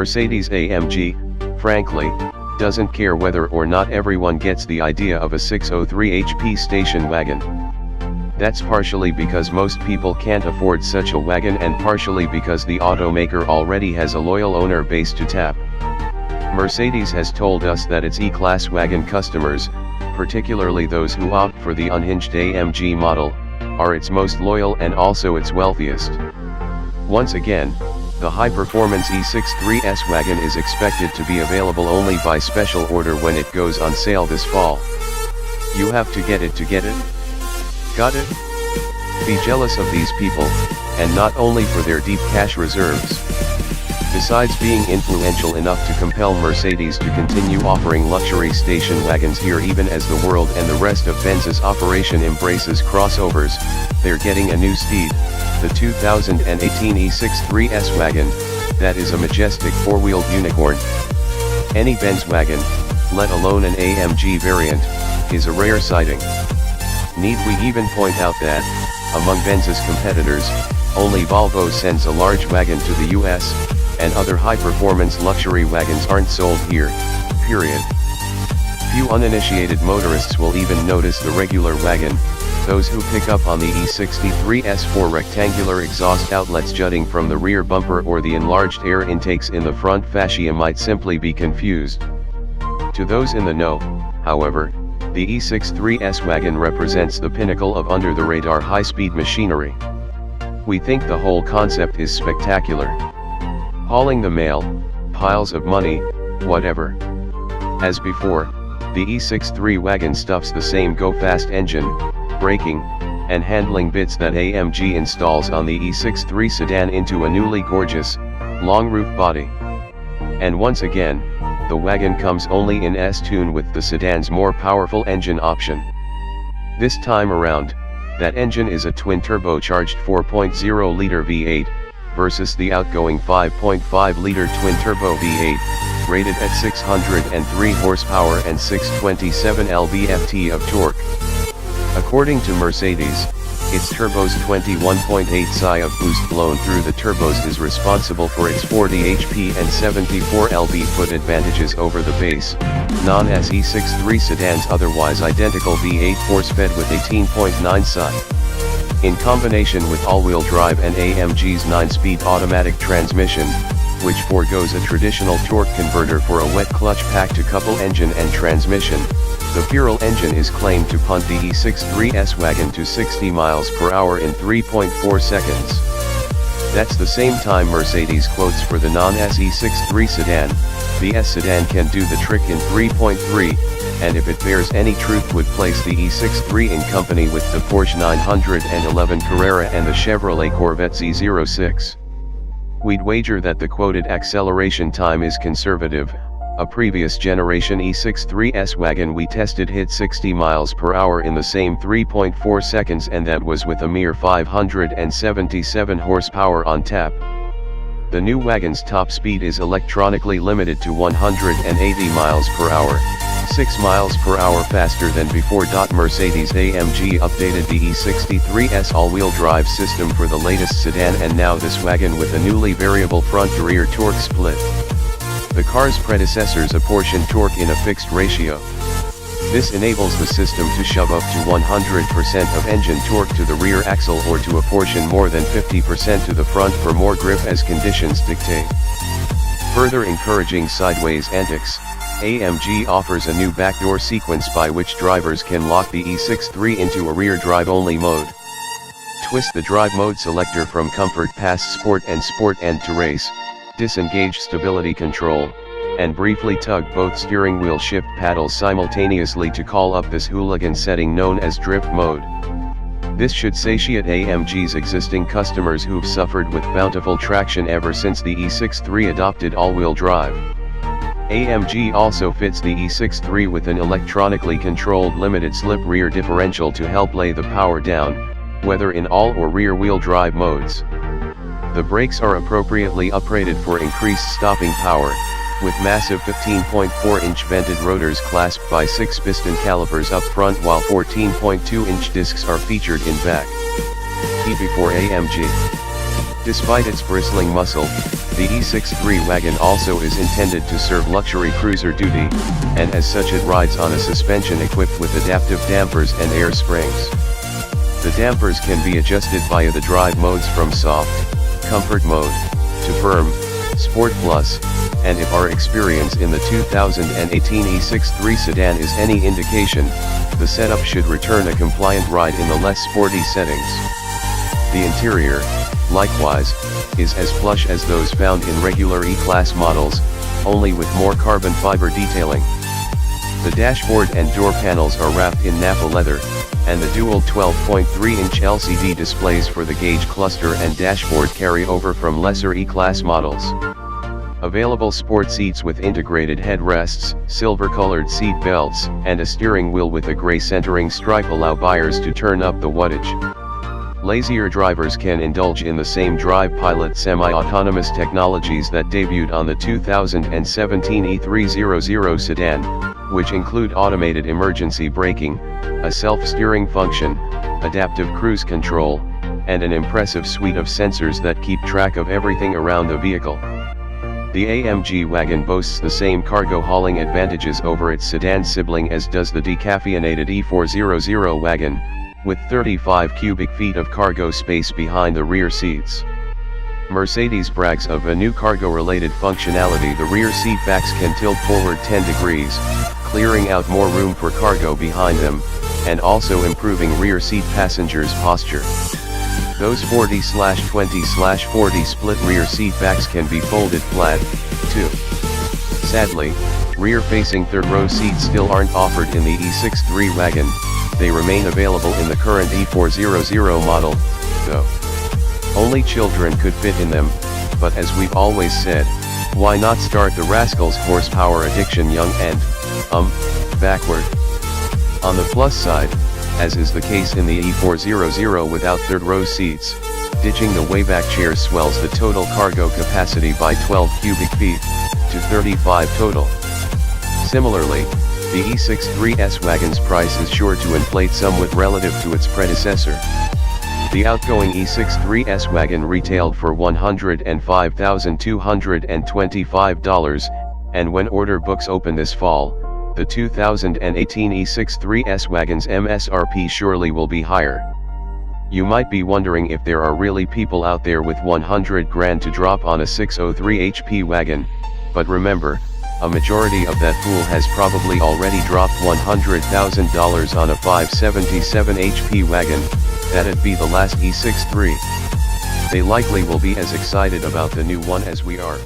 Mercedes-AMG, frankly, doesn't care whether or not everyone gets the idea of a 603 HP station wagon. That's partially because most people can't afford such a wagon and partially because the automaker already has a loyal owner base to tap. Mercedes has told us that its E-Class wagon customers, particularly those who opt for the unhinged AMG model, are its most loyal and also its wealthiest. Once again, the high-performance E63 S wagon is expected to be available only by special order when it goes on sale this fall. You have to get it to get it? Got it? Be jealous of these people, and not only for their deep cash reserves. Besides being influential enough to compel Mercedes to continue offering luxury station wagons here even as the world and the rest of Benz's operation embraces crossovers, they're getting a new steed, the 2018 E63 S wagon, that is a majestic four-wheeled unicorn. Any Benz wagon, let alone an AMG variant, is a rare sighting. Need we even point out that, among Benz's competitors, only Volvo sends a large wagon to the US, and other high-performance luxury wagons aren't sold here, period. Few uninitiated motorists will even notice the regular wagon, those who pick up on the E63 S4 rectangular exhaust outlets jutting from the rear bumper or the enlarged air intakes in the front fascia might simply be confused. To those in the know, however, the E63 S wagon represents the pinnacle of under-the-radar high-speed machinery. We think the whole concept is spectacular. Hauling the mail, piles of money, whatever. As before, the E63 wagon stuffs the same go-fast engine, braking, and handling bits that AMG installs on the E63 sedan into a newly gorgeous, long roof body. And once again, the wagon comes only in S-tune with the sedan's more powerful engine option. This time around, that engine is a twin-turbocharged 4.0-liter V8, versus the outgoing 5.5-liter twin-turbo V8, rated at 603 horsepower and 627 lb-ft of torque. According to Mercedes, its turbo's 21.8 psi of boost blown through the turbos is responsible for its 40 HP and 74 lb-ft advantages over the base, non-SE63 sedan's otherwise identical V8 force-fed with 18.9 psi. In combination with all-wheel drive and AMG's 9-speed automatic transmission, which forgoes a traditional torque converter for a wet clutch pack to couple engine and transmission, the Pirelli engine is claimed to punt the E63 S wagon to 60 miles per hour in 3.4 seconds. That's the same time Mercedes quotes for the non-SE63 sedan, the S sedan can do the trick in 3.3, and if it bears any truth would place the E63 in company with the Porsche 911 Carrera and the Chevrolet Corvette Z06. We'd wager that the quoted acceleration time is conservative. A previous generation E63 S wagon we tested hit 60 miles per hour in the same 3.4 seconds, and that was with a mere 577 horsepower on tap. The new wagon's top speed is electronically limited to 180 miles per hour, 6 miles per hour faster than before. Mercedes-AMG updated the E63 S all-wheel drive system for the latest sedan, and now this wagon with a newly variable front-to-rear torque split. The car's predecessors apportioned torque in a fixed ratio. This enables the system to shove up to 100% of engine torque to the rear axle or to apportion more than 50% to the front for more grip as conditions dictate. Further encouraging sideways antics, AMG offers a new backdoor sequence by which drivers can lock the E63 into a rear drive-only mode. Twist the drive mode selector from Comfort past Sport and Sport and to Race, disengage stability control, and briefly tug both steering wheel shift paddles simultaneously to call up this hooligan setting known as drift mode. This should satiate AMG's existing customers who've suffered with bountiful traction ever since the E63 adopted all-wheel drive. AMG also fits the E63 with an electronically controlled limited slip rear differential to help lay the power down, whether in all or rear-wheel drive modes. The brakes are appropriately uprated for increased stopping power, with massive 15.4-inch vented rotors clasped by 6 piston calipers up front, while 14.2-inch discs are featured in back. E before AMG. Despite its bristling muscle, the E63 wagon also is intended to serve luxury cruiser duty, and as such it rides on a suspension equipped with adaptive dampers and air springs. The dampers can be adjusted via the drive modes from soft, comfort mode, to firm, sport plus, and if our experience in the 2018 E63 sedan is any indication, the setup should return a compliant ride in the less sporty settings. The interior, likewise, is as plush as those found in regular E-Class models, only with more carbon fiber detailing. The dashboard and door panels are wrapped in Nappa leather, and the dual 12.3-inch LCD displays for the gauge cluster and dashboard carry over from lesser E-Class models. Available sport seats with integrated headrests, silver-colored seat belts, and a steering wheel with a gray centering stripe allow buyers to turn up the wattage. Lazier drivers can indulge in the same Drive Pilot semi-autonomous technologies that debuted on the 2017 E300 sedan, which include automated emergency braking, a self-steering function, adaptive cruise control, and an impressive suite of sensors that keep track of everything around the vehicle. The AMG wagon boasts the same cargo hauling advantages over its sedan sibling as does the decaffeinated E400 wagon, with 35 cubic feet of cargo space behind the rear seats. Mercedes brags of a new cargo-related functionality. The rear seat backs can tilt forward 10 degrees, clearing out more room for cargo behind them, and also improving rear seat passengers' posture. Those 40/20/40 split rear seat backs can be folded flat, too. Sadly, rear-facing third-row seats still aren't offered in the E63 wagon. They remain available in the current E400 model, though. Only children could fit in them, but as we've always said, why not start the rascal's horsepower addiction young and, backward? On the plus side, as is the case in the E400 without third-row seats, ditching the wayback chair swells the total cargo capacity by 12 cubic feet, to 35 total. Similarly, the E63 S wagon's price is sure to inflate somewhat relative to its predecessor. The outgoing E63 S wagon retailed for $105,225, and when order books open this fall, the 2018 E63 S wagon's MSRP surely will be higher. You might be wondering if there are really people out there with 100 grand to drop on a 603 HP wagon, but remember, a majority of that pool has probably already dropped $100,000 on a 577 HP wagon. That'd be the last E63. They likely will be as excited about the new one as we are.